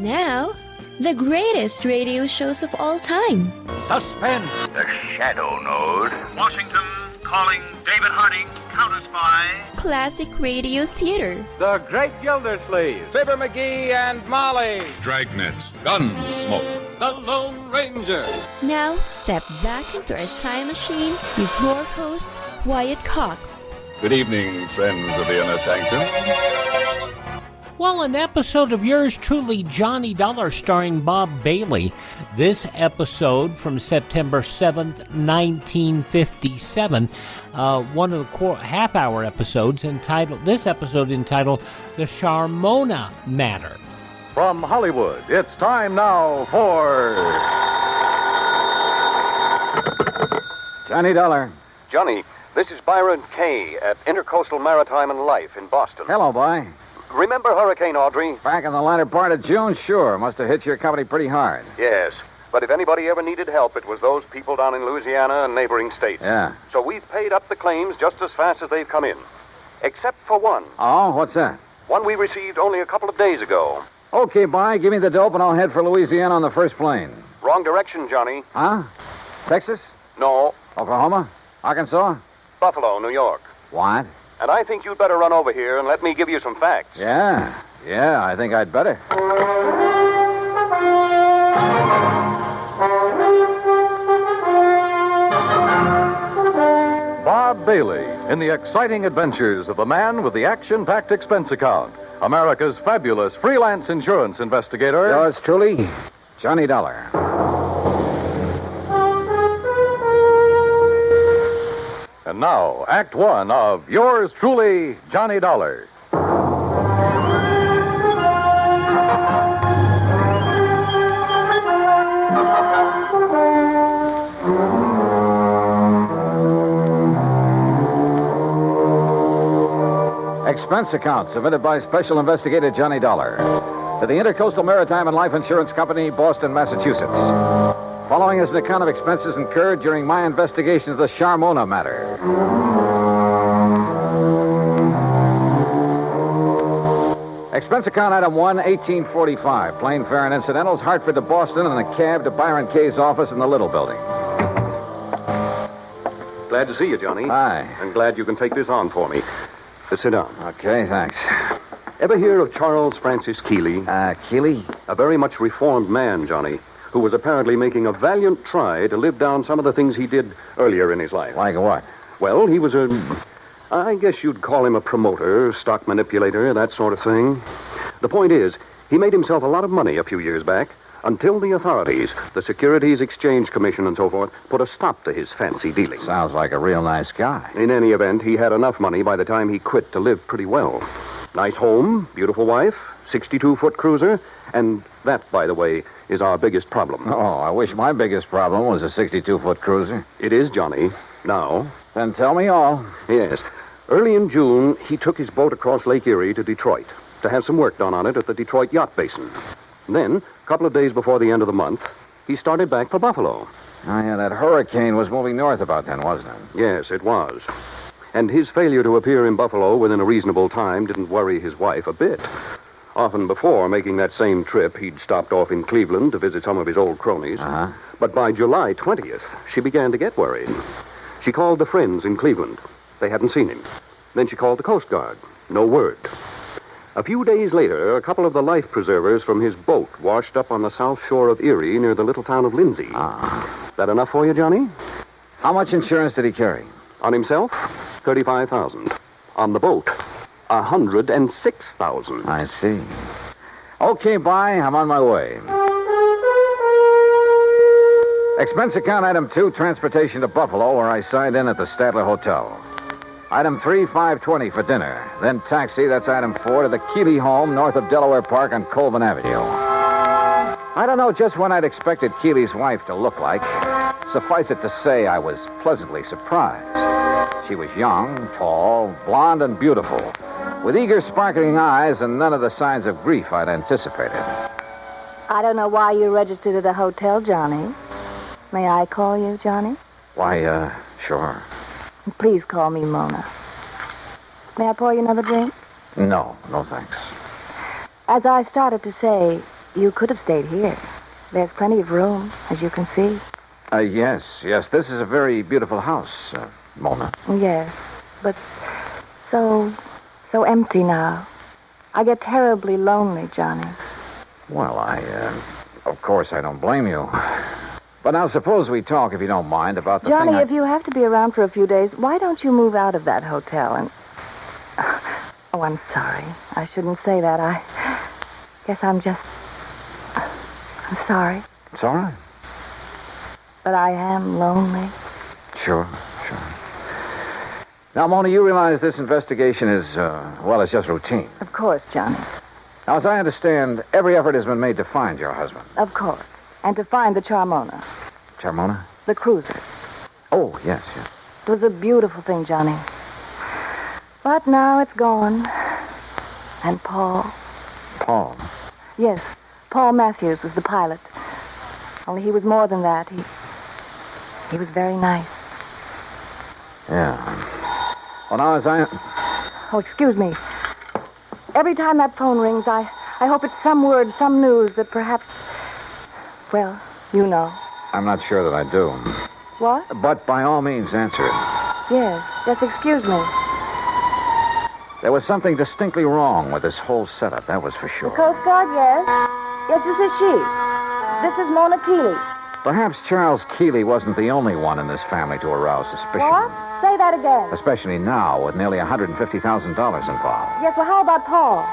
Now, the greatest radio shows of all time. Suspense. The Shadow Node. Washington calling David Harding, counter-spy. Classic radio theater. The Great Gildersleeve. Fibber McGee and Molly. Dragnet. Gunsmoke. The Lone Ranger. Now, step back into a time machine with your host, Wyatt Cox. Good evening, friends of the Inner Sanctum. Well, an episode of yours truly, Johnny Dollar, starring Bob Bailey. This episode from September 7th, 1957, one of the half-hour episodes entitled, The Charmona Matter. From Hollywood, it's time now for... Johnny Dollar. Johnny, this is Byron Kay at Intercoastal Maritime and Life in Boston. Hello, boy. Remember Hurricane Audrey? Back in the latter part of June, sure. Must have hit your company pretty hard. Yes, but if anybody ever needed help, it was those people down in Louisiana and neighboring states. Yeah. So we've paid up the claims just as fast as they've come in. Except for one. Oh, what's that? One we received only a couple of days ago. Okay, bye. Give me the dope and I'll head for Louisiana on the first plane. Wrong direction, Johnny. Huh? Texas? No. Oklahoma? Arkansas? Buffalo, New York. What? And I think you'd better run over here and let me give you some facts. Yeah, I think I'd better. Bob Bailey in the exciting adventures of the man with the action-packed expense account. America's fabulous freelance insurance investigator. Yours truly, Johnny Dollar. And now, Act One of yours truly, Johnny Dollar. Expense account submitted by Special Investigator Johnny Dollar to the Intercoastal Maritime and Life Insurance Company, Boston, Massachusetts. Following is an account of expenses incurred during my investigation of the Charmona Matter. Expense account item 1, 1845. Plane fare and incidentals, Hartford to Boston, and a cab to Byron Kay's office in the Little Building. Glad to see you, Johnny. Hi. And glad you can take this on for me. Sit down. Okay, thanks. Ever hear of Charles Francis Keeley? Keeley? A very much reformed man, Johnny, who was apparently making a valiant try to live down some of the things he did earlier in his life. Like what? Well, he was I guess you'd call him a promoter, stock manipulator, that sort of thing. The point is, he made himself a lot of money a few years back until the authorities, the Securities Exchange Commission and so forth, put a stop to his fancy dealing. Sounds like a real nice guy. In any event, he had enough money by the time he quit to live pretty well. Nice home, beautiful wife, 62-foot cruiser, and that, by the way, is our biggest problem. Oh, I wish my biggest problem was a 62-foot cruiser. It is, Johnny. Now. Then tell me all. Yes. Early in June, he took his boat across Lake Erie to Detroit to have some work done on it at the Detroit Yacht Basin. Then, a couple of days before the end of the month, he started back for Buffalo. Oh, yeah, that hurricane was moving north about then, wasn't it? Yes, it was. And his failure to appear in Buffalo within a reasonable time didn't worry his wife a bit. Often before making that same trip, he'd stopped off in Cleveland to visit some of his old cronies. Uh-huh. But by July 20th, she began to get worried. She called the friends in Cleveland. They hadn't seen him. Then she called the Coast Guard. No word. A few days later, a couple of the life preservers from his boat washed up on the south shore of Erie near the little town of Lindsay. That enough for you, Johnny? How much insurance did he carry? On himself, $35,000. On the boat, $106,000. I see. Okay, bye. I'm on my way. Expense account item 2, transportation to Buffalo, where I signed in at the Statler Hotel. Item 3, $5.20 for dinner. Then taxi, that's item 4, to the Keeley home north of Delaware Park on Colvin Avenue. I don't know just what I'd expected Keeley's wife to look like. Suffice it to say, I was pleasantly surprised. She was young, tall, blonde, and beautiful, with eager, sparkling eyes and none of the signs of grief I'd anticipated. I don't know why you registered at a hotel, Johnny. May I call you, Johnny? Why, sure. Please call me Mona. May I pour you another drink? No, thanks. As I started to say, you could have stayed here. There's plenty of room, as you can see. Yes. This is a very beautiful house, Mona. Yes, but so empty now. I get terribly lonely, Johnny. Well, of course I don't blame you. But now suppose we talk, if you don't mind, about the Johnny, thing if you have to be around for a few days, why don't you move out of that hotel and... Oh, I'm sorry. I shouldn't say that. I guess I'm sorry. It's all right. But I am lonely. Sure. Now, Mona, you realize this investigation is, it's just routine. Of course, Johnny. Now, as I understand, every effort has been made to find your husband. Of course. And to find the Charmona. Charmona? The cruiser. Oh, yes. It was a beautiful thing, Johnny. But now it's gone. And Paul. Paul? Yes. Paul Matthews was the pilot. Only he was more than that. He was very nice. Yeah. Well, now, as I... Oh, excuse me. Every time that phone rings, I hope it's some word, some news that perhaps... Well, you know. I'm not sure that I do. What? But by all means, answer it. Yes, excuse me. There was something distinctly wrong with this whole setup, that was for sure. The Coast Guard, yes. Yes, this is she. This is Mona Keeley. Perhaps Charles Keeley wasn't the only one in this family to arouse suspicion. What? Say that again. Especially now, with nearly $150,000 involved. Yes, well, how about Paul?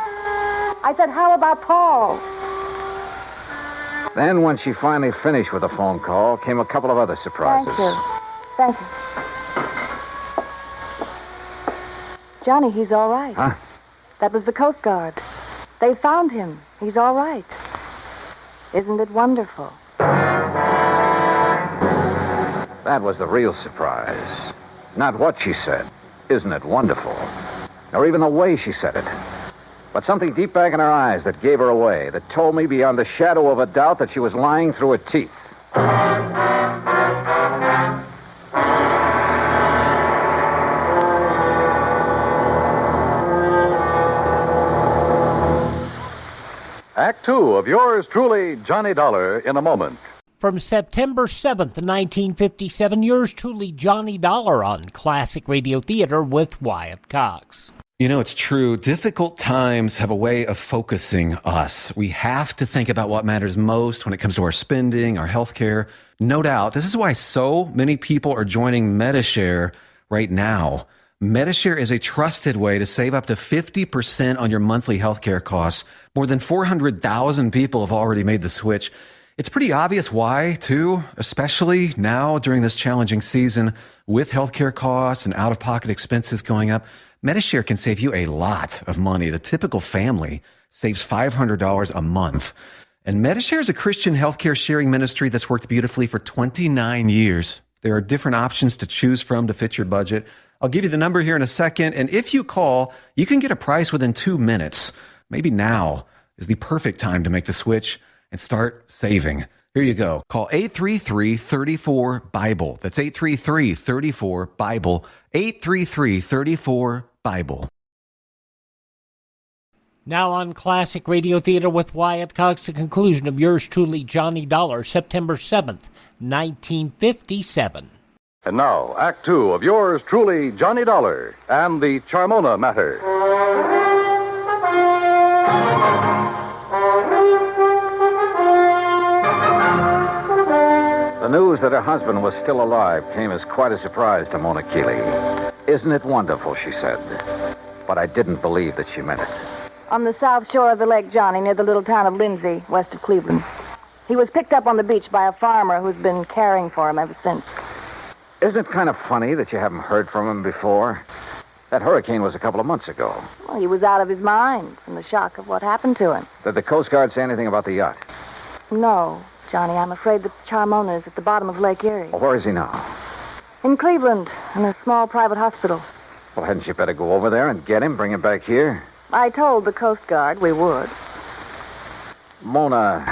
I said, how about Paul? Then, when she finally finished with the phone call, came a couple of other surprises. Thank you. Johnny, he's all right. Huh? That was the Coast Guard. They found him. He's all right. Isn't it wonderful? That was the real surprise. Not what she said. Isn't it wonderful? Or even the way she said it. But something deep back in her eyes that gave her away, that told me beyond the shadow of a doubt that she was lying through her teeth. Act two of yours truly, Johnny Dollar, in a moment. From September 7th, 1957, yours truly, Johnny Dollar, on Classic Radio Theater with Wyatt Cox. You know, it's true. Difficult times have a way of focusing us. We have to think about what matters most when it comes to our spending, our health care. No doubt. This is why so many people are joining Medi-Share right now. Medi-Share is a trusted way to save up to 50% on your monthly health care costs. More than 400,000 people have already made the switch. It's pretty obvious why, too, especially now during this challenging season with healthcare costs and out-of-pocket expenses going up. Medi-Share can save you a lot of money. The typical family saves $500 a month. And Medi-Share is a Christian healthcare sharing ministry that's worked beautifully for 29 years. There are different options to choose from to fit your budget. I'll give you the number here in a second, and if you call, you can get a price within 2 minutes. Maybe now is the perfect time to make the switch and start saving. Here you go. Call 833-34-BIBLE. That's 833-34-BIBLE. 833-34-BIBLE. Now on Classic Radio Theater with Wyatt Cox, the conclusion of yours truly, Johnny Dollar, September 7th, 1957. And now, Act two of yours truly, Johnny Dollar, and the Charmona Matter. The news that her husband was still alive came as quite a surprise to Mona Keeley. Isn't it wonderful, she said. But I didn't believe that she meant it. On the south shore of the lake, Johnny, near the little town of Lindsay, west of Cleveland. He was picked up on the beach by a farmer who's been caring for him ever since. Isn't it kind of funny that you haven't heard from him before? That hurricane was a couple of months ago. Well, he was out of his mind from the shock of what happened to him. Did the Coast Guard say anything about the yacht? No, Johnny, I'm afraid that Charmona is at the bottom of Lake Erie. Well, where is he now? In Cleveland, in a small private hospital. Well, hadn't you better go over there and get him, bring him back here? I told the Coast Guard we would. Mona,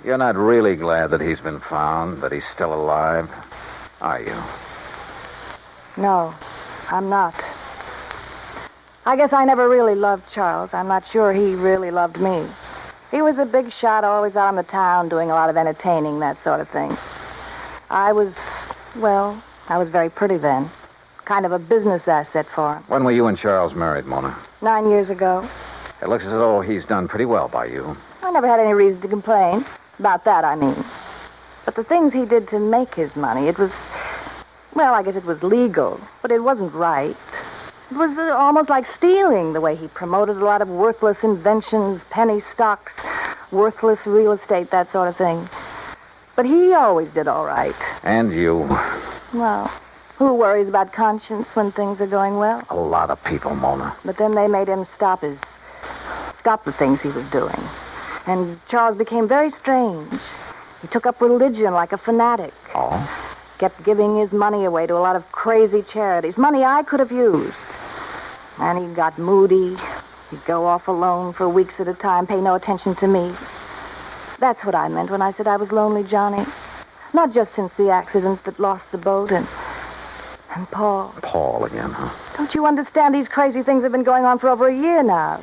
you're not really glad that he's been found, that he's still alive, are you? No, I'm not. I guess I never really loved Charles. I'm not sure he really loved me. He was a big shot, always out on the town, doing a lot of entertaining, that sort of thing. I was very pretty then. Kind of a business asset for him. When were you and Charles married, Mona? 9 years ago. It looks as though he's done pretty well by you. I never had any reason to complain. About that, I mean. But the things he did to make his money, it was... Well, I guess it was legal, but it wasn't right. It was almost like stealing, the way he promoted a lot of worthless inventions, penny stocks, worthless real estate, that sort of thing. But he always did all right. And you. Well, who worries about conscience when things are going well? A lot of people, Mona. But then they made him stop the things he was doing. And Charles became very strange. He took up religion like a fanatic. Oh? Kept giving his money away to a lot of crazy charities. Money I could have used. And he got moody. He'd go off alone for weeks at a time, pay no attention to me. That's what I meant when I said I was lonely, Johnny. Not just since the accident that lost the boat and Paul. Paul again, huh? Don't you understand? These crazy things have been going on for over a year now.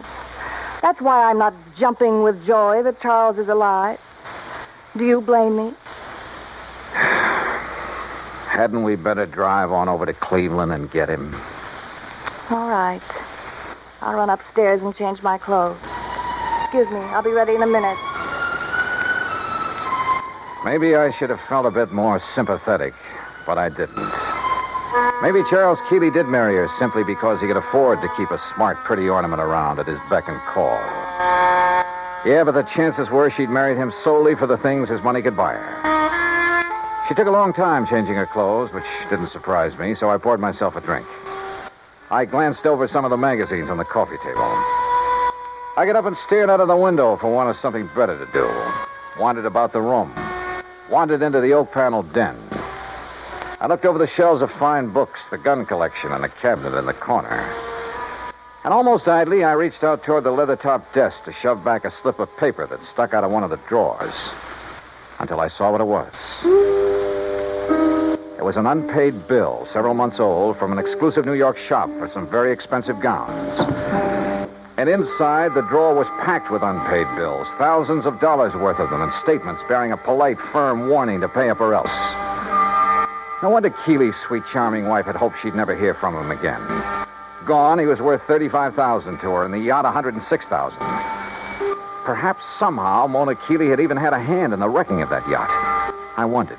That's why I'm not jumping with joy that Charles is alive. Do you blame me? Hadn't we better drive on over to Cleveland and get him? All right. I'll run upstairs and change my clothes. Excuse me, I'll be ready in a minute. Maybe I should have felt a bit more sympathetic, but I didn't. Maybe Charles Keeley did marry her simply because he could afford to keep a smart, pretty ornament around at his beck and call. Yeah, but the chances were she'd married him solely for the things his money could buy her. She took a long time changing her clothes, which didn't surprise me, so I poured myself a drink. I glanced over some of the magazines on the coffee table. I got up and stared out of the window for want of something better to do. Wandered about the room. Wandered into the oak-paneled den. I looked over the shelves of fine books, the gun collection, and the cabinet in the corner. And almost idly, I reached out toward the leather-topped desk to shove back a slip of paper that stuck out of one of the drawers. Until I saw what it was. It was an unpaid bill, several months old, from an exclusive New York shop for some very expensive gowns. And inside, the drawer was packed with unpaid bills, thousands of dollars worth of them, and statements bearing a polite, firm warning to pay up or else. No wonder Keeley's sweet, charming wife had hoped she'd never hear from him again. Gone, he was worth $35,000 to her, and the yacht $106,000. Perhaps somehow Mona Keeley had even had a hand in the wrecking of that yacht. I wondered.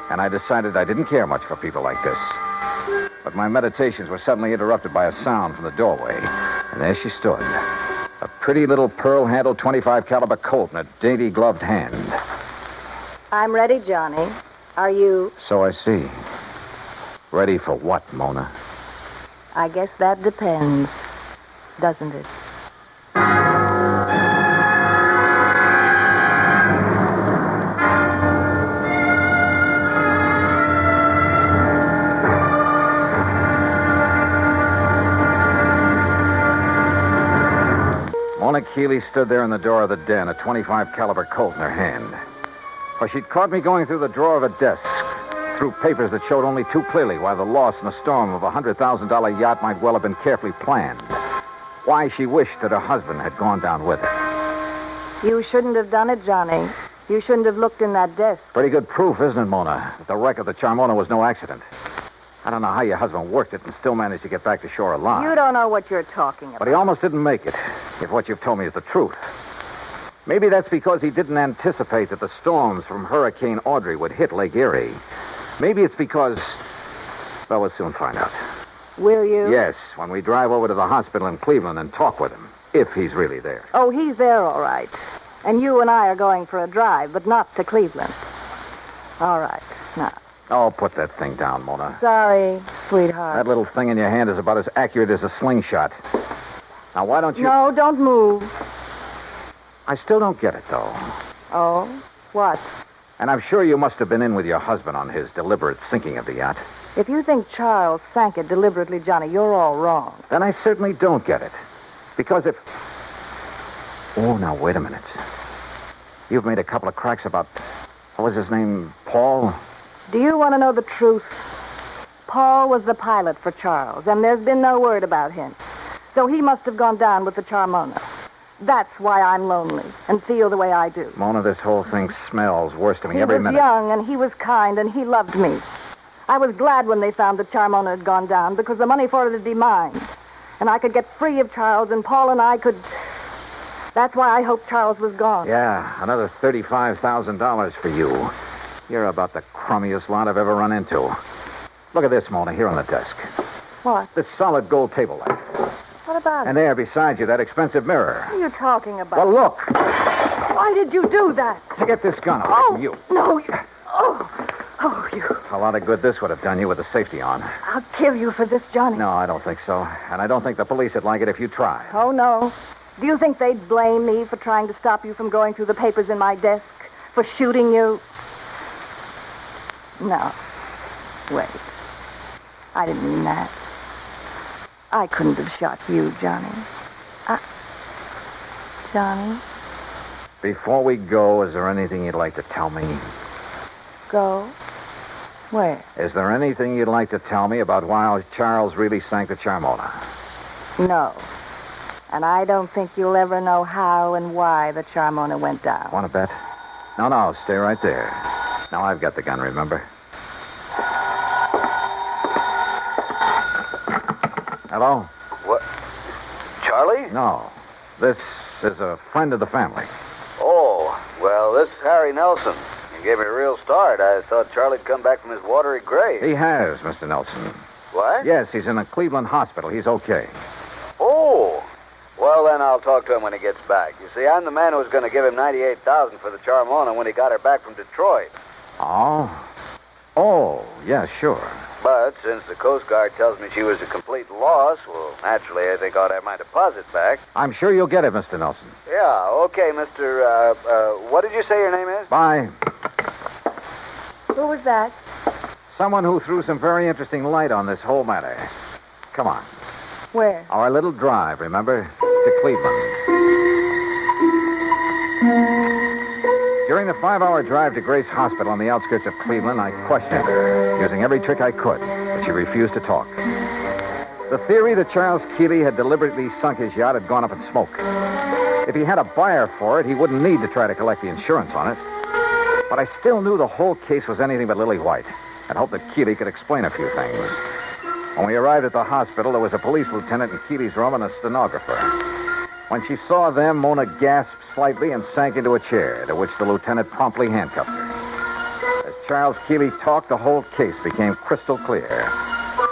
And I decided I didn't care much for people like this. But my meditations were suddenly interrupted by a sound from the doorway. And there she stood. A pretty little pearl-handled .25 caliber Colt in a dainty gloved hand. I'm ready, Johnny. Are you? So I see. Ready for what, Mona? I guess that depends, doesn't it? Mona Keeley stood there in the door of the den, a .25 caliber Colt in her hand. For she'd caught me going through the drawer of a desk, through papers that showed only too clearly why the loss in a storm of a $100,000 yacht might well have been carefully planned. Why she wished that her husband had gone down with her. You shouldn't have done it, Johnny. You shouldn't have looked in that desk. Pretty good proof, isn't it, Mona, that the wreck of the Charmona was no accident. I don't know how your husband worked it and still managed to get back to shore alive. You don't know what you're talking about. But he almost didn't make it, if what you've told me is the truth. Maybe that's because he didn't anticipate that the storms from Hurricane Audrey would hit Lake Erie. Maybe it's because... Well, we'll soon find out. Will you? Yes, when we drive over to the hospital in Cleveland and talk with him, if he's really there. Oh, he's there, all right. And you and I are going for a drive, but not to Cleveland. All right, now. Oh, put that thing down, Mona. Sorry, sweetheart. That little thing in your hand is about as accurate as a slingshot. Now, why don't you... No, don't move. I still don't get it, though. Oh? What? And I'm sure you must have been in with your husband on his deliberate sinking of the yacht. If you think Charles sank it deliberately, Johnny, you're all wrong. Then I certainly don't get it. Because if... Oh, now, wait a minute. You've made a couple of cracks about... What was his name? Paul? Do you want to know the truth? Paul was the pilot for Charles, and there's been no word about him. So he must have gone down with the Charmona. That's why I'm lonely and feel the way I do. Mona, this whole thing smells worse to me every minute. He was young, and he was kind, and he loved me. I was glad when they found that Charmona had gone down, because the money for it would be mine. And I could get free of Charles, and Paul and I could... That's why I hoped Charles was gone. Yeah, another $35,000 for you. You're about the crummiest lot I've ever run into. Look at this, Mona, here on the desk. What? This solid gold table lamp. What about And it? there beside you, that expensive mirror. What are you talking about? Well, look. Why did you do that? To get this gun away from you. No, you... Oh, you... A lot of good this would have done you with the safety on. I'll kill you for this, Johnny. No, I don't think so. And I don't think the police would like it if you try. Oh, no. Do you think they'd blame me for trying to stop you from going through the papers in my desk? For shooting you? No. Wait. I didn't mean that. I couldn't have shot you, Johnny. Johnny? Before we go, is there anything you'd like to tell me? Go? Where? Is there anything you'd like to tell me about why Charles really sank the Charmona? No. And I don't think you'll ever know how and why the Charmona went down. Want to bet? No, stay right there. Now I've got the gun, remember? Hello? What? Charlie? No. This is a friend of the family. Oh, well, this is Harry Nelson. You gave me a real start. I thought Charlie'd come back from his watery grave. He has, Mr. Nelson. What? Yes, he's in a Cleveland hospital. He's okay. Oh. Well, then I'll talk to him when he gets back. You see, I'm the man who was going to give him $98,000 for the Charmona when he got her back from Detroit. Oh, yeah, sure. But since the Coast Guard tells me she was a complete loss, well, naturally, I think I ought to have my deposit back. I'm sure you'll get it, Mr. Nelson. Yeah, okay, Mr. What did you say your name is? Bye. Who was that? Someone who threw some very interesting light on this whole matter. Come on. Where? Our little drive, remember? To Cleveland. During the 5-hour drive to Grace Hospital on the outskirts of Cleveland, I questioned her, using every trick I could, but she refused to talk. The theory that Charles Keeley had deliberately sunk his yacht had gone up in smoke. If he had a buyer for it, he wouldn't need to try to collect the insurance on it. But I still knew the whole case was anything but lily white, and hoped that Keeley could explain a few things. When we arrived at the hospital, there was a police lieutenant in Keeley's room and a stenographer. When she saw them, Mona gasped slightly and sank into a chair, to which the lieutenant promptly handcuffed her. As Charles Keeley talked, the whole case became crystal clear,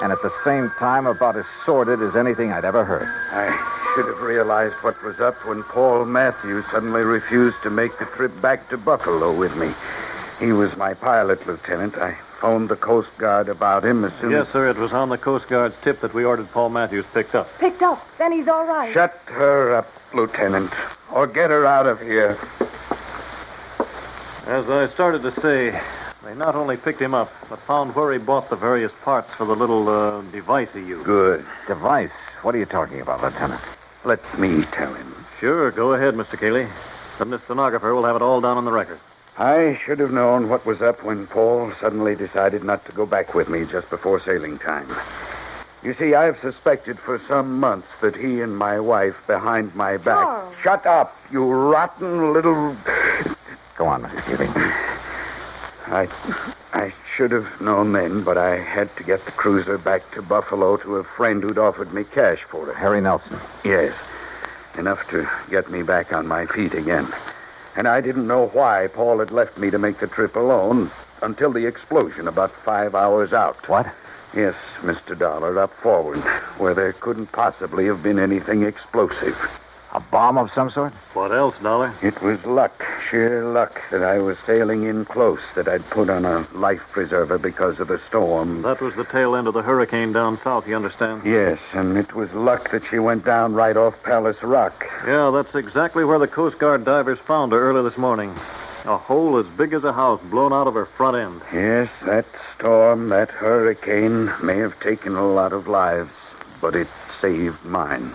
and at the same time about as sordid as anything I'd ever heard. I should have realized what was up when Paul Matthews suddenly refused to make the trip back to Buffalo with me. He was my pilot, Lieutenant. I phoned the Coast Guard about him as soon as... Yes, sir. It was on the Coast Guard's tip that we ordered Paul Matthews picked up. Picked up? Then he's all right. Shut her up, Lieutenant, or get her out of here. As I started to say, they not only picked him up, but found where he bought the various parts for the little device he used. Good. Device? What are you talking about, Lieutenant? Let me tell him. Sure, go ahead, Mr. Keeley. Then the stenographer will have it all down on the record. I should have known what was up when Paul suddenly decided not to go back with me just before sailing time. You see, I've suspected for some months that he and my wife behind my back... Charles. Shut up, you rotten little... Go on, Mr. Keeley. I should have known then, but I had to get the cruiser back to Buffalo to a friend who'd offered me cash for it. Harry Nelson. Yes. Enough to get me back on my feet again. And I didn't know why Paul had left me to make the trip alone until the explosion about 5 hours out. What? Yes, Mr. Dollar, up forward, where there couldn't possibly have been anything explosive. A bomb of some sort? What else, Dollar? It was luck, sheer luck, that I was sailing in close, that I'd put on a life preserver because of the storm. That was the tail end of the hurricane down south, you understand? Yes, and it was luck that she went down right off Palace Rock. Yeah, that's exactly where the Coast Guard divers found her early this morning. A hole as big as a house blown out of her front end. Yes, that storm, that hurricane may have taken a lot of lives, but it saved mine.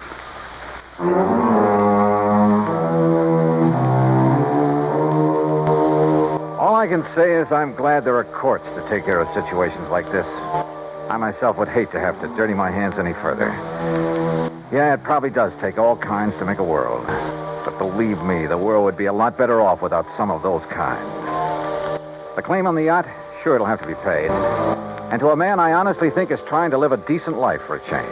All I can say is I'm glad there are courts to take care of situations like this. I myself would hate to have to dirty my hands any further. Yeah, it probably does take all kinds to make a world. But but believe me, the world would be a lot better off without some of those kind. The claim on the yacht, sure, it'll have to be paid. And to a man I honestly think is trying to live a decent life for a change.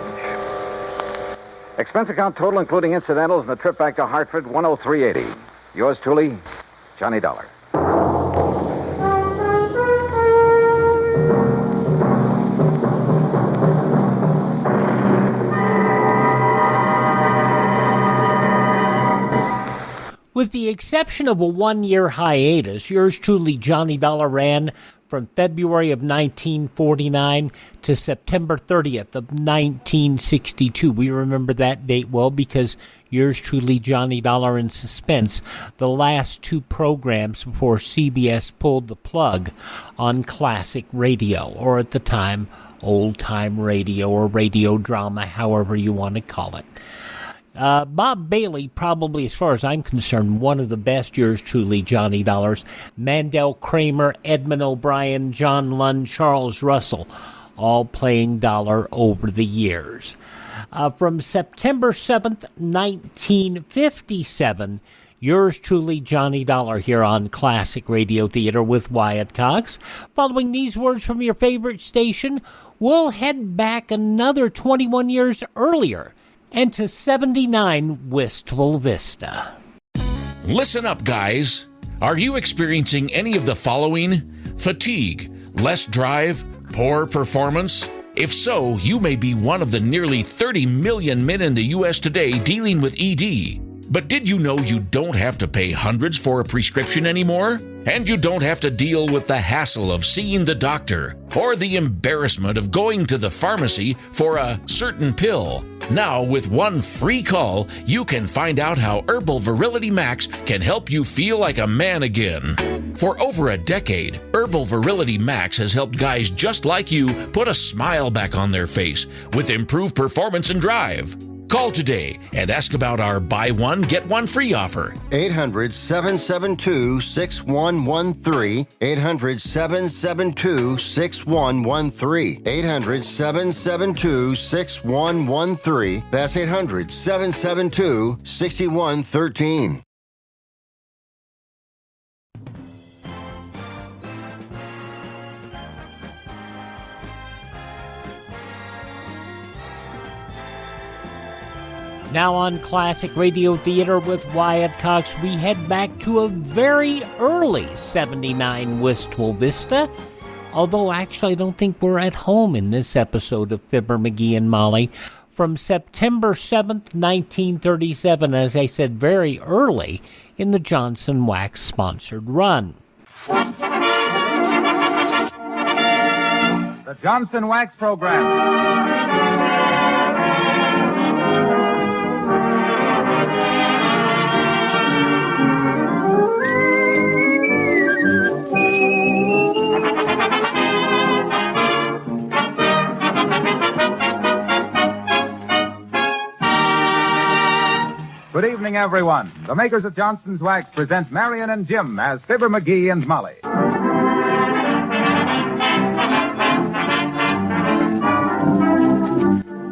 Expense account total, including incidentals and the trip back to Hartford, $103.80. Yours truly, Johnny Dollar. With the exception of a one-year hiatus, yours truly, Johnny Dollar, ran from February of 1949 to September 30th of 1962. We remember that date well because yours truly, Johnny Dollar, in suspense, the last two programs before CBS pulled the plug on classic radio, or at the time, old-time radio or radio drama, however you want to call it. Bob Bailey, probably, as far as I'm concerned, one of the best yours truly, Johnny Dollars. Mandel Kramer, Edmund O'Brien, John Lund, Charles Russell, all playing Dollar over the years. From September 7th, 1957, yours truly, Johnny Dollar, here on Classic Radio Theater with Wyatt Cox. Following these words from your favorite station, we'll head back another 21 years earlier and to 79 Wistful Vista. Listen up, guys. Are you experiencing any of the following? Fatigue, less drive, poor performance? If so, you may be one of the nearly 30 million men in the U.S. today dealing with ED. But did you know you don't have to pay hundreds for a prescription anymore? And you don't have to deal with the hassle of seeing the doctor or the embarrassment of going to the pharmacy for a certain pill. Now, with one free call, you can find out how Herbal Virility Max can help you feel like a man again. For over a decade, Herbal Virility Max has helped guys just like you put a smile back on their face with improved performance and drive. Call today and ask about our buy one, get one free offer. 800-772-6113. 800-772-6113. 800-772-6113. That's 800-772-6113. Now on Classic Radio Theater with Wyatt Cox, we head back to a very early 79 Wistful Vista. Although, actually, I don't think we're at home in this episode of Fibber McGee and Molly. From September 7th, 1937, as I said, very early in the Johnson Wax-sponsored run. The Johnson Wax Program. Good evening, everyone. The makers of Johnson's Wax present Marion and Jim as Fibber McGee and Molly.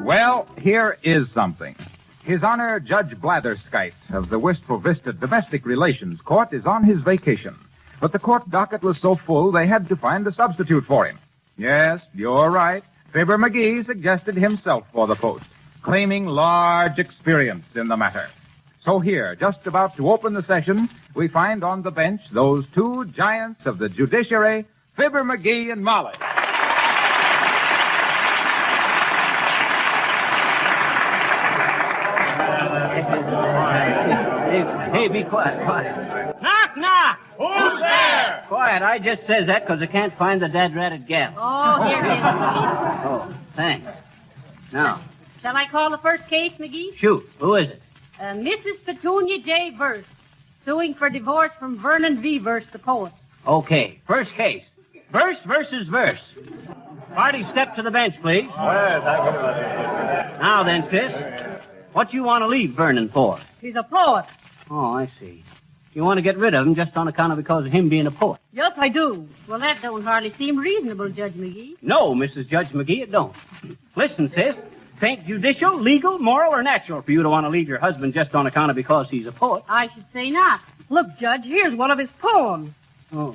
Well, here is something. His Honor Judge Blatherskite of the Wistful Vista Domestic Relations Court is on his vacation. But the court docket was so full they had to find a substitute for him. Yes, you're right. Fibber McGee suggested himself for the post, claiming large experience in the matter. So here, just about to open the session, we find on the bench those two giants of the judiciary, Fibber McGee and Molly. Hey, be quiet. Knock, knock! Who's there? Quiet, I just says that because I can't find the dad-ratted gal. Oh, here he is. Oh, thanks. Now. Shall I call the first case, McGee? Shoot, who is it? Mrs. Petunia J. Verse, suing for divorce from Vernon V. Verse, the poet. Okay, first case. Verse versus Verse. Party, step to the bench, please. Now then, sis, what you want to leave Vernon for? He's a poet. Oh, I see. You want to get rid of him just on account of because of him being a poet? Yes, I do. Well, that don't hardly seem reasonable, Judge McGee. No, Mrs. Judge McGee, it don't. Listen, sis, Tain't judicial, legal, moral, or natural for you to want to leave your husband just on account of because he's a poet. I should say not. Look, Judge, here's one of his poems. Oh.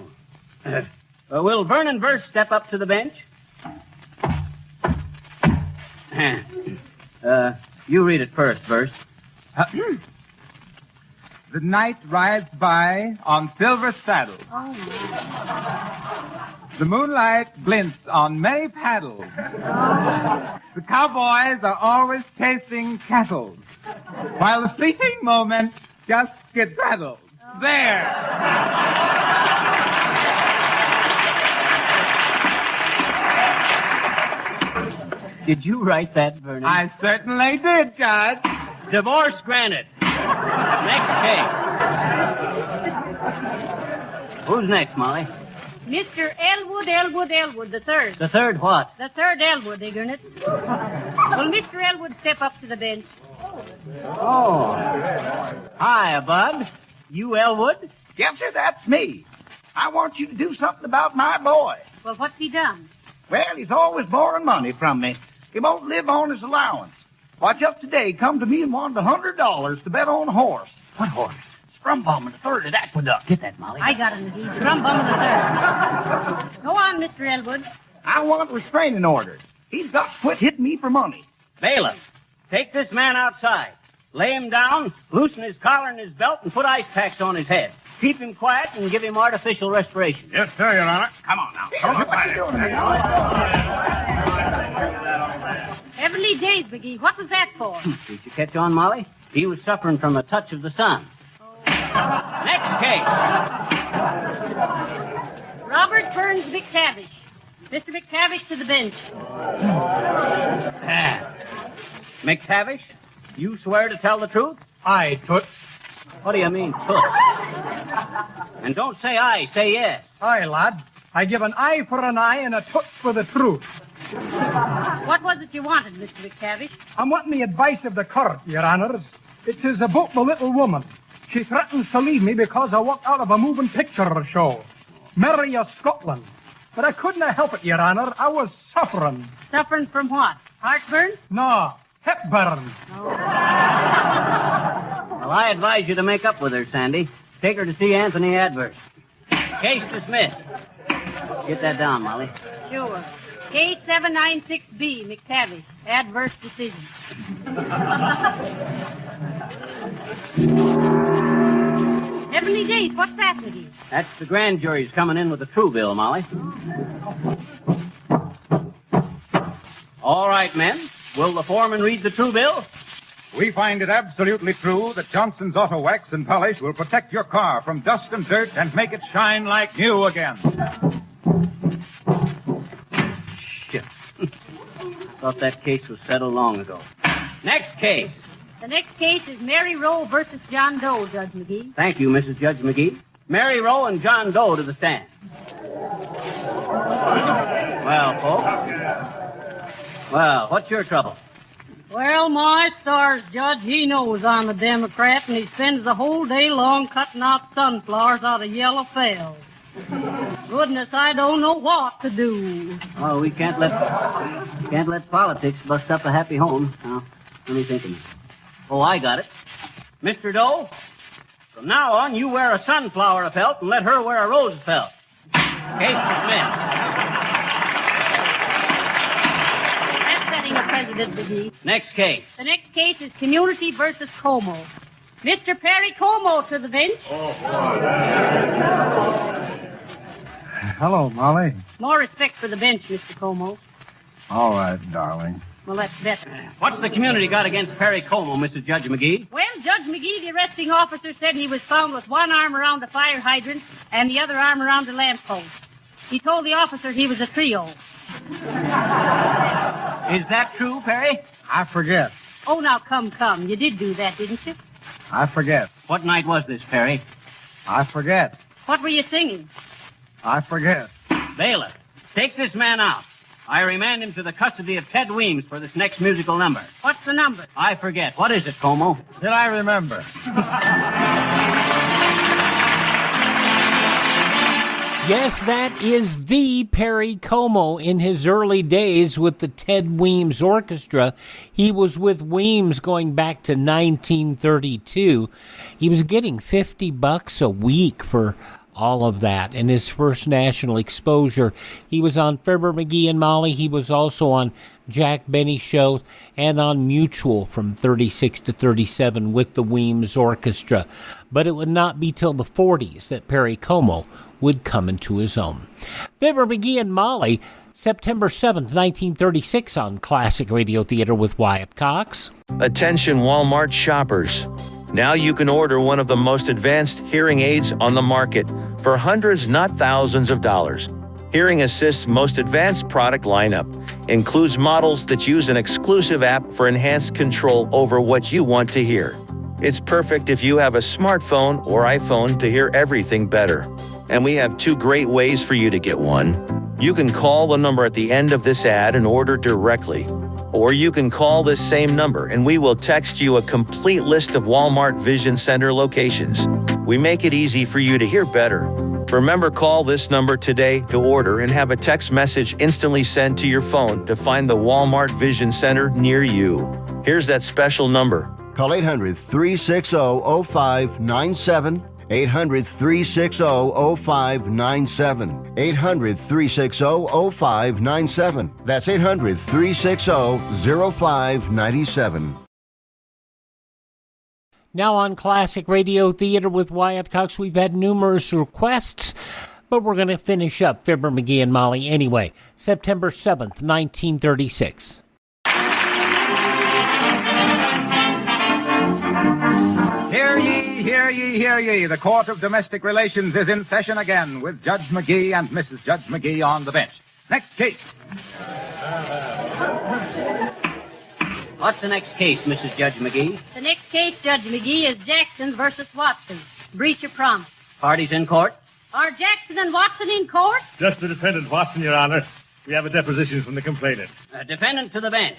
Will Vernon Verse step up to the bench? You read it first, Verse. The night rides by on silver saddles. Oh, The moonlight glints on many paddles. The cowboys are always chasing cattle, while the fleeting moment just gets rattled. There. Did you write that, Vernon? I certainly did, Judge. Divorce granted. Next case. Who's next, Molly? Mr. Elwood, the third. The third what? The third Elwood, Ignorant. Will Mr. Elwood step up to the bench? Oh. Hi, Bud. You Elwood? Yes, sir, that's me. I want you to do something about my boy. Well, what's he done? Well, he's always borrowing money from me. He won't live on his allowance. Why, just today, come to me and wanted $100 to bet on a horse. What horse? Scrumbum the third at Aqueduct. Get that, Molly. I got him, indeed. Scrumbum the third. Go on, Mr. Elwood. I want restraining orders. He's got to quit hitting me for money. Bailiff, take this man outside. Lay him down, loosen his collar and his belt, and put ice packs on his head. Keep him quiet and give him artificial respiration. Yes, sir, Your Honor. Come on now. Come on, what you doing here? Heavenly days, McGee. What was that for? Did you catch on, Molly? He was suffering from a touch of the sun. Next case. Robert Burns McTavish. Mr. McTavish to the bench. McTavish, you swear to tell the truth? Aye, Toots. What do you mean, toots? And don't say aye, say yes. Aye, lad. I give an eye for an eye and a toots for the truth. What was it you wanted, Mr. McTavish? I'm wanting the advice of the court, Your Honors. It is about the little woman. She threatens to leave me because I walked out of a moving picture show. Mary of Scotland. But I couldn't help it, Your Honor. I was suffering. Suffering from what? Heartburn? No, hepburn. Well, I advise you to make up with her, Sandy. Take her to see Anthony Adverse. Case dismissed. Get that down, Molly. Sure. Case 796B, McTavish. Adverse decision. Heavenly days, what's that, McGee? That's the grand jury's coming in with the true bill, Molly. All right, men. Will the foreman read the true bill? We find it absolutely true that Johnson's Auto Wax and Polish will protect your car from dust and dirt and make it shine like new again. Shit. Thought that case was settled long ago. Next case. The next case is Mary Rowe versus John Doe, Judge McGee. Thank you, Mrs. Judge McGee. Mary Rowe and John Doe to the stand. Well, folks. Well, what's your trouble? Well, my stars, Judge, he knows I'm a Democrat, and he spends the whole day long cutting out sunflowers out of yellow fells. Goodness, I don't know what to do. Oh, we can't let politics bust up a happy home. Now, let me think of it. Oh, I got it. Mr. Doe, from now on, you wear a sunflower felt and let her wear a rose felt. Case dismissed. That's setting a precedent, McGee. Next case. The next case is Community versus Como. Mr. Perry Como to the bench. Hello, Molly. More respect for the bench, Mr. Como. All right, darling. Well, that's better. What's the community got against Perry Como, Mrs. Judge McGee? Well, Judge McGee, the arresting officer said he was found with one arm around the fire hydrant and the other arm around the lamppost. He told the officer he was a trio. Is that true, Perry? I forget. Oh, now, come. You did do that, didn't you? I forget. What night was this, Perry? I forget. What were you singing? I forget. Bailiff, take this man out. I remand him to the custody of Ted Weems for this next musical number. What's the number? I forget. What is it, Como? Did I remember? Yes, that is the Perry Como in his early days with the Ted Weems Orchestra. He was with Weems going back to 1932. He was getting $50 a week for all of that. And his first national exposure, he was on Fibber McGee and Molly. He was also on Jack Benny shows and on Mutual from 36 to 37 with the Weems Orchestra. But it would not be till the 40s that Perry Como would come into his own. Fibber McGee and Molly, September 7th, 1936 on Classic Radio Theater with Wyatt Cox. Attention Walmart shoppers. Now you can order one of the most advanced hearing aids on the market for hundreds, not thousands of dollars. Hearing Assist's most advanced product lineup includes models that use an exclusive app for enhanced control over what you want to hear. It's perfect if you have a smartphone or iPhone to hear everything better. And we have two great ways for you to get one. You can call the number at the end of this ad and order directly. Or you can call this same number and we will text you a complete list of Walmart Vision Center locations. We make it easy for you to hear better. Remember, call this number today to order and have a text message instantly sent to your phone to find the Walmart Vision Center near you. Here's that special number. Call 800-360-0597. 800-360-0597. 800-360-0597. That's 800-360-0597. Now on Classic Radio Theater with Wyatt Cox, we've had numerous requests, but we're going to finish up Fibber McGee and Molly anyway. September 7th, 1936. Hear ye, hear ye, hear ye. The Court of Domestic Relations is in session again with Judge McGee and Mrs. Judge McGee on the bench. Next case. What's the next case, Mrs. Judge McGee? The next case, Judge McGee, is Jackson versus Watson. Breach of promise. Parties in court? Are Jackson and Watson in court? Just the defendant, Watson, Your Honor. We have a deposition from the complainant. Defendant to the bench.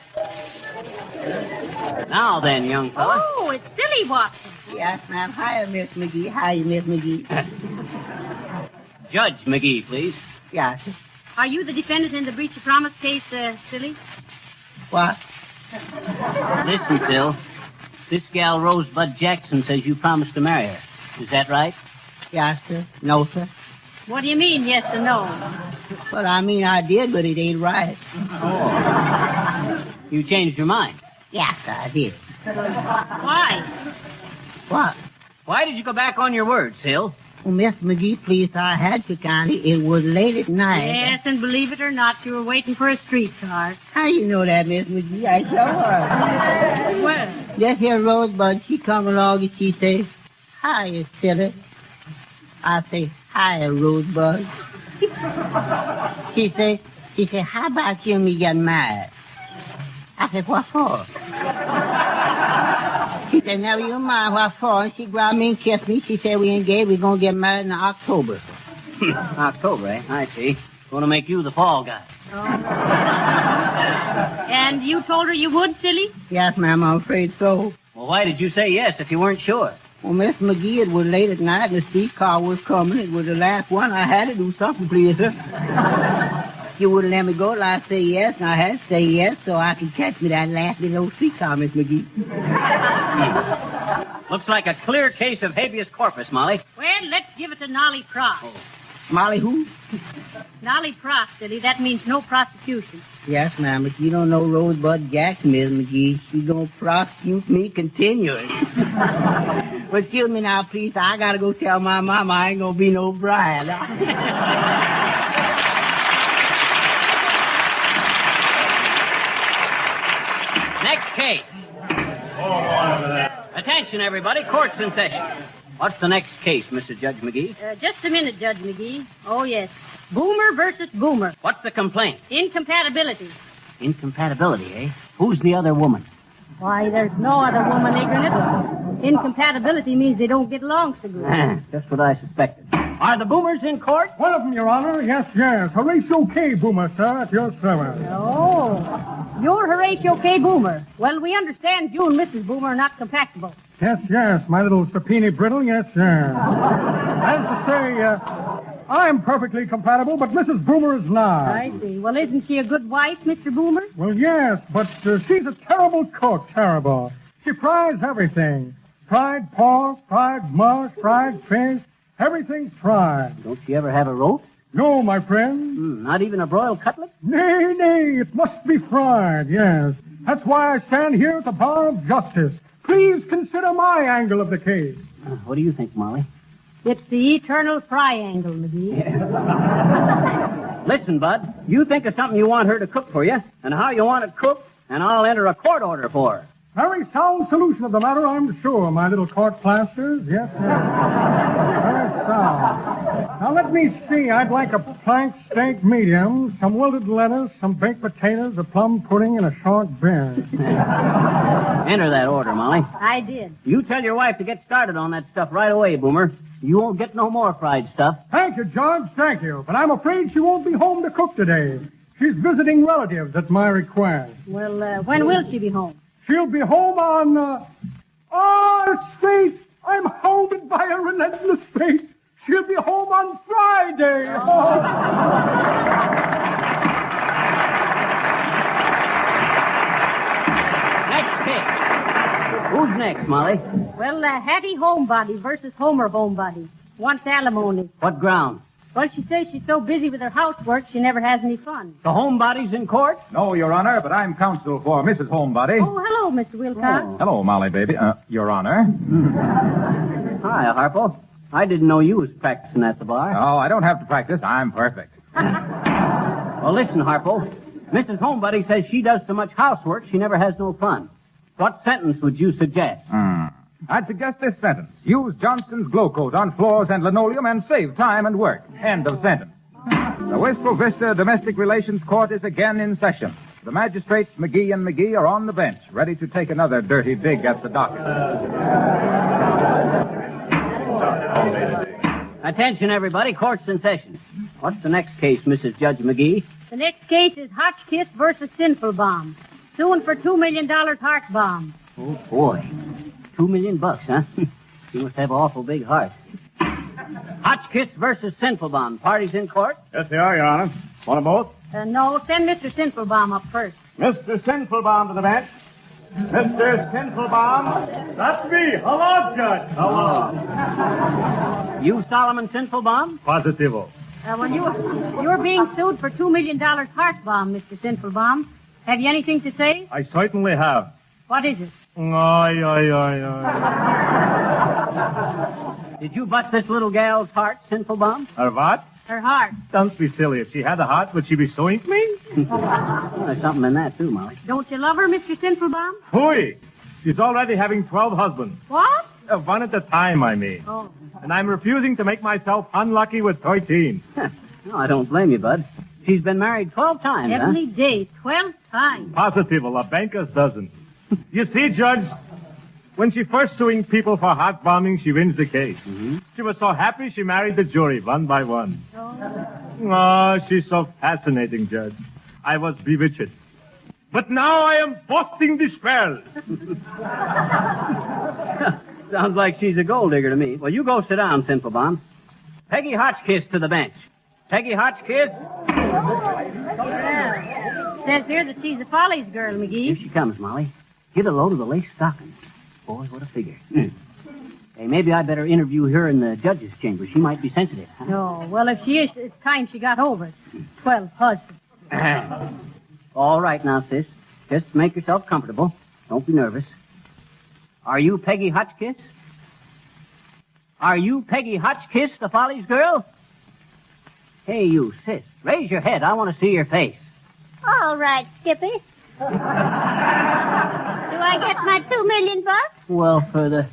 Now then, young fella. Oh, it's Silly Watson. Yes, ma'am. Hiya, Miss McGee. Hiya, Miss McGee. Judge McGee, please. Yes. Are you the defendant in the breach of promise case, Silly? What? Listen, Phil. This gal Rosebud Jackson says you promised to marry her. Is that right? Yes, sir. No, sir. What do you mean, yes or no? Well, I mean I did, but it ain't right. Oh. You changed your mind? Yes, I did. Why? What? Why did you go back on your word, Sil? Well, Miss McGee, please, I had to, Connie. It was late at night. Yes, and believe it or not, you were waiting for a streetcar. How you know that, Miss McGee? I saw her. Well? Just here, Rosebud, she come along and she say, "Hiya, silly." I say, "Hiya, Rosebud." She say, "How about you and me getting married?" I said, "What for?" She said, "Never you mind what for." And she grabbed me and kissed me. She said, "We engaged. We're going to get married in October." October, eh? I see. Going to make you the fall guy. Oh. And you told her you would, Silly? Yes, ma'am, I'm afraid so. Well, why did you say yes if you weren't sure? Well, Miss McGee, it was late at night and the streetcar was coming. It was the last one. I had to do something, please, sir. She wouldn't let me go till I say yes, and I had to say yes so I could catch me that last little streetcar, Miss McGee. Looks like a clear case of habeas corpus, Molly. Well, let's give it to Nolly Pross. Oh. Molly who? Nolly Pross, Silly. That means no prosecution. Yes, ma'am, but you don't know Rosebud Jackson, Miss McGee. She's going to prosecute me continuous. But excuse me now, please. I got to go tell my mama I ain't going to be no bride. Next case. Attention, everybody. Court's in session. What's the next case, Mr. Judge McGee? Just a minute, Judge McGee. Oh, yes. Boomer versus Boomer. What's the complaint? Incompatibility. Incompatibility, eh? Who's the other woman? Why, there's no other woman, ignorant. Incompatibility means they don't get along so good. Just what I suspected. Are the Boomers in court? One of them, Your Honor. Yes, yes. Horatio K. Boomer, sir, at your service. Oh, you're Horatio K. Boomer. Well, we understand you and Mrs. Boomer are not compatible. Yes, yes. My little sapini brittle, yes, yes. As to say, I'm perfectly compatible, but Mrs. Boomer is not. I see. Well, isn't she a good wife, Mr. Boomer? Well, yes, but she's a terrible cook, terrible. She fries everything. Fried pork, fried mush, fried fish. Everything's fried. Don't you ever have a roast? No, my friend. Not even a broiled cutlet? Nay, nay, it must be fried, yes. That's why I stand here at the bar of justice. Please consider my angle of the case. What do you think, Molly? It's the eternal triangle, McGee. Listen, Bud, you think of something you want her to cook for you, and how you want it cooked, and I'll enter a court order for her. Very sound solution of the matter, I'm sure, my little court plasters. Yes, sir. Very sound. Now, let me see. I'd like a plank steak medium, some wilted lettuce, some baked potatoes, a plum pudding, and a short beer. Enter that order, Molly. I did. You tell your wife to get started on that stuff right away, Boomer. You won't get no more fried stuff. Thank you, George, thank you. But I'm afraid she won't be home to cook today. She's visiting relatives at my request. Well, when will she be home? She'll be home on, it's fate. I'm hounded by a relentless fate. She'll be home on Friday. Next case. Who's next, Molly? Well, Hattie Homebody versus Homer Homebody. Wants alimony. What ground? Well, she says she's so busy with her housework, she never has any fun. The Homebody's in court? No, Your Honor, but I'm counsel for Mrs. Homebody. Oh, hello, Mr. Wilcox. Hello, Molly, baby. Your Honor. Hi, Harpo. I didn't know you was practicing at the bar. Oh, I don't have to practice. I'm perfect. Well, listen, Harpo. Mrs. Homebody says she does so much housework, she never has no fun. What sentence would you suggest? I'd suggest this sentence. Use Johnston's glow coat on floors and linoleum and save time and work. End of sentence. The Wistful Vista Domestic Relations Court is again in session. The magistrates McGee and McGee are on the bench, ready to take another dirty dig at the docket. Attention, everybody. Court's in session. What's the next case, Mrs. Judge McGee? The next case is Hotchkiss versus Sinful Bomb. Suing for $2 million heart bomb. Oh, boy. $2 million, huh? You must have an awful big heart. Hotchkiss versus Sinful Bomb. Parties in court? Yes, they are, Your Honor. Want them both? No, send Mr. Sinful Bomb up first. Mr. Sinful Bomb to the bench. Mr. Sinful Bomb. That's me. Hello, Judge. Hello. You Solomon Sinful Bomb? Positivo. Well, you're being sued for $2 million heart bomb, Mr. Sinful Bomb. Have you anything to say? I certainly have. What is it? Did you bust this little gal's heart, Sinful Bomb? Her what? Her heart. Don't be silly. If she had a heart, would she be suing me? Well, there's something in that, too, Molly. Don't you love her, Mr. Sinful Bomb? Phooey. She's already having 12 husbands. What? One at a time, I mean. Oh. And I'm refusing to make myself unlucky with 13. No, I don't blame you, Bud. She's been married 12 times, Every day, 12 times. Positivo. A banker's dozen. You see, Judge, when she first suing people for heart bombing, she wins the case. Mm-hmm. She was so happy she married the jury one by one. Oh, she's so fascinating, Judge. I was bewitched. But now I am busting the spell. Sounds like she's a gold digger to me. Well, you go sit down, Sinful Bomb. Peggy Hotchkiss to the bench. Peggy Hotchkiss. Says here that she's a Follies girl, McGee. Here she comes, Molly. Get a load of the lace stockings. Boy, what a figure. Hey, maybe I better interview her in the judge's chamber. She might be sensitive. Huh? No, well, if she is, it's time she got over it. 12 husbands. All right now, sis. Just make yourself comfortable. Don't be nervous. Are you Peggy Hotchkiss? Are you Peggy Hotchkiss, the Follies girl? Hey, you, sis. Raise your head. I want to see your face. All right, Skippy. Do I get my $2 million? Well, for the...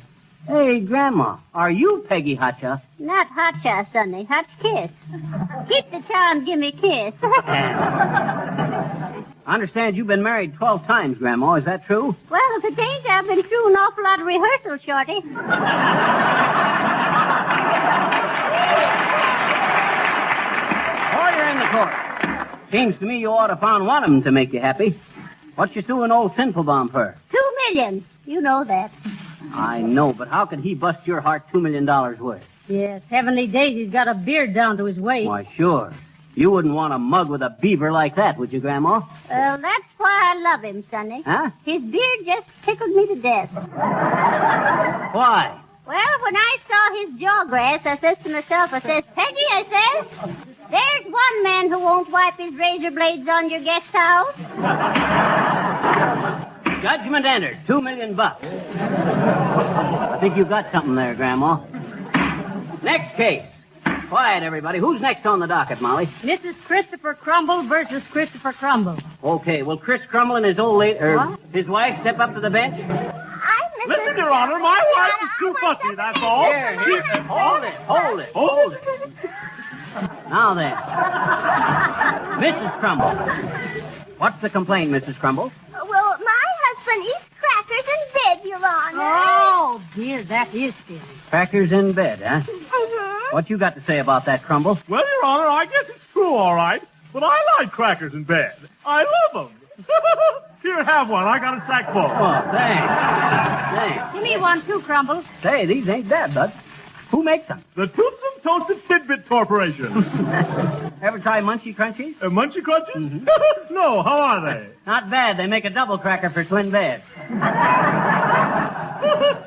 Hey, Grandma, are you Peggy Hotcha? Not Hotcha, Sonny. Hotchkiss. Keep the charm, give me a kiss. I understand you've been married 12 times, Grandma. Is that true? Well, to date, I've been through an awful lot of rehearsal, Shorty. Order in the court. Seems to me you ought to found one of them to make you happy. What you suing old Sinful Bomb for? $2 million. You know that. I know, but how could he bust your heart $2 million worth? Yes, heavenly days, he's got a beard down to his waist. Why, sure. You wouldn't want a mug with a beaver like that, would you, Grandma? Well, that's why I love him, Sonny. Huh? His beard just tickled me to death. Why? Well, when I saw his jawgrass, I says to myself, I says, Peggy, I says, there's one man who won't wipe his razor blades on your guest house. Judgment entered. $2 million. I think you got something there, Grandma. Next case. Quiet, everybody. Who's next on the docket, Molly? Mrs. Christopher Crumble versus Christopher Crumble. Okay, will Chris Crumble and his old lady, his wife step up to the bench? Listen, Your Honor, my wife is too fussy, that's all. Here. Hold it. Now then. Mrs. Crumble. What's the complaint, Mrs. Crumble? Well, my husband eats crackers in bed, Your Honor. Oh, dear, that is silly. Crackers in bed, huh? Mm-hmm. What you got to say about that, Crumble? Well, Your Honor, I guess it's true, all right. But I like crackers in bed. I love them. Here, have one. I got a sack full. Oh, thanks. Give me one, too, Crumble. Say, these ain't bad, bud. Who makes them? The Toothsome Toasted Tidbit Corporation. Ever try Munchie Crunchies? Munchie Crunchies? Mm-hmm. No, how are they? Not bad. They make a double cracker for twin beds.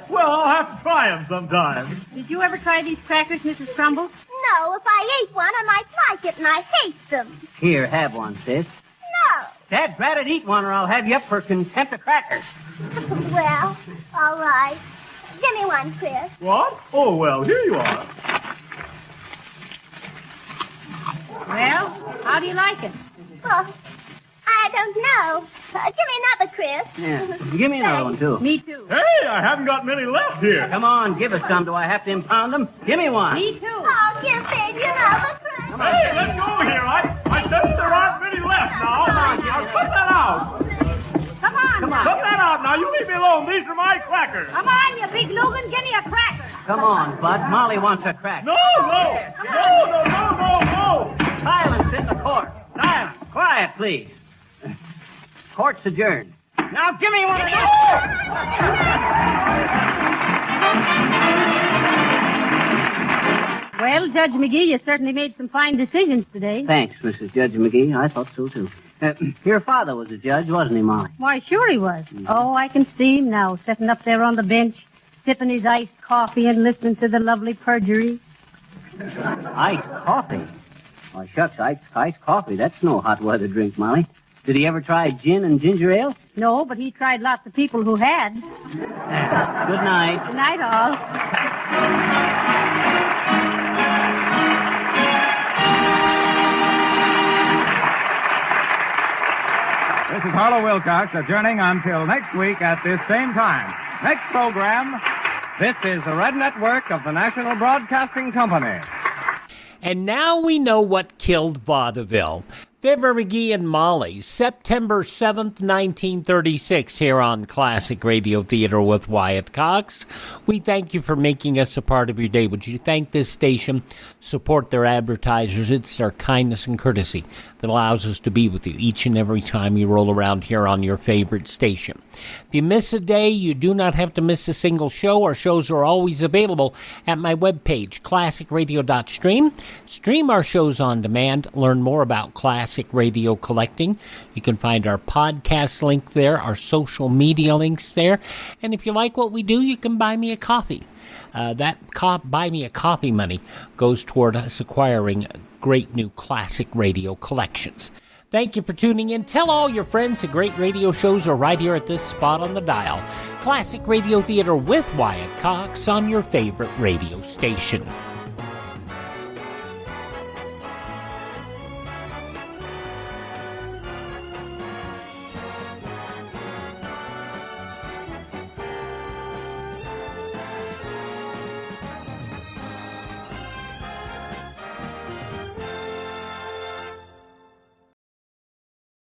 Well, I'll have to try them sometime. Did you ever try these crackers, Mrs. Crumble? No, if I ate one, I might like it, and I hate them. Here, have one, sis. No. Dad, drat it, eat one, or I'll have you up for contempt of crackers. Well, all right. Give me one, Chris. What? Oh, well, here you are. Well, how do you like it? Oh, I don't know. Give me another, Chris. Yeah. Give me another one, too. Me, too. Hey, I haven't got many left here. Come on, give us some. Do I have to impound them? Give me one. Me, too. Oh, give baby another, Chris. Come on, hey, let's go here. I said there aren't many left now. Now, cut that out. Come on. Cut that out now. You leave me alone. These are my crackers. Come on, you big Logan. Give me a cracker. Come on, Bud. Molly wants a cracker. No. Silence in the court. Silence. Quiet, please. Court's adjourned. Now give me one of those. Well, Judge McGee, you certainly made some fine decisions today. Thanks, Mrs. Judge McGee. I thought so, too. Your father was a judge, wasn't he, Molly? Why, sure he was. Oh, I can see him now, sitting up there on the bench, sipping his iced coffee and listening to the lovely perjury. Iced coffee? Why, shucks, iced coffee. That's no hot weather drink, Molly. Did he ever try gin and ginger ale? No, but he tried lots of people who had. Good night. Good night, all. This is Harlow Wilcox adjourning until next week at this same time. Next program, this is the Red Network of the National Broadcasting Company. And now we know what killed vaudeville. Fibber McGee and Molly, September 7th, 1936, here on Classic Radio Theater with Wyatt Cox. We thank you for making us a part of your day. Would you thank this station, support their advertisers? It's their kindness and courtesy that allows us to be with you each and every time you roll around here on your favorite station. If you miss a day, you do not have to miss a single show. Our shows are always available at my webpage, classicradio.stream. Stream our shows on demand. Learn more about classic radio collecting. You can find our podcast link there, our social media links there. And if you like what we do, you can buy me a coffee. Buy me a coffee money goes toward us acquiring great new classic radio collections. Thank you for tuning in. Tell all your friends the great radio shows are right here at this spot on the dial. Classic Radio Theater with Wyatt Cox on your favorite radio station.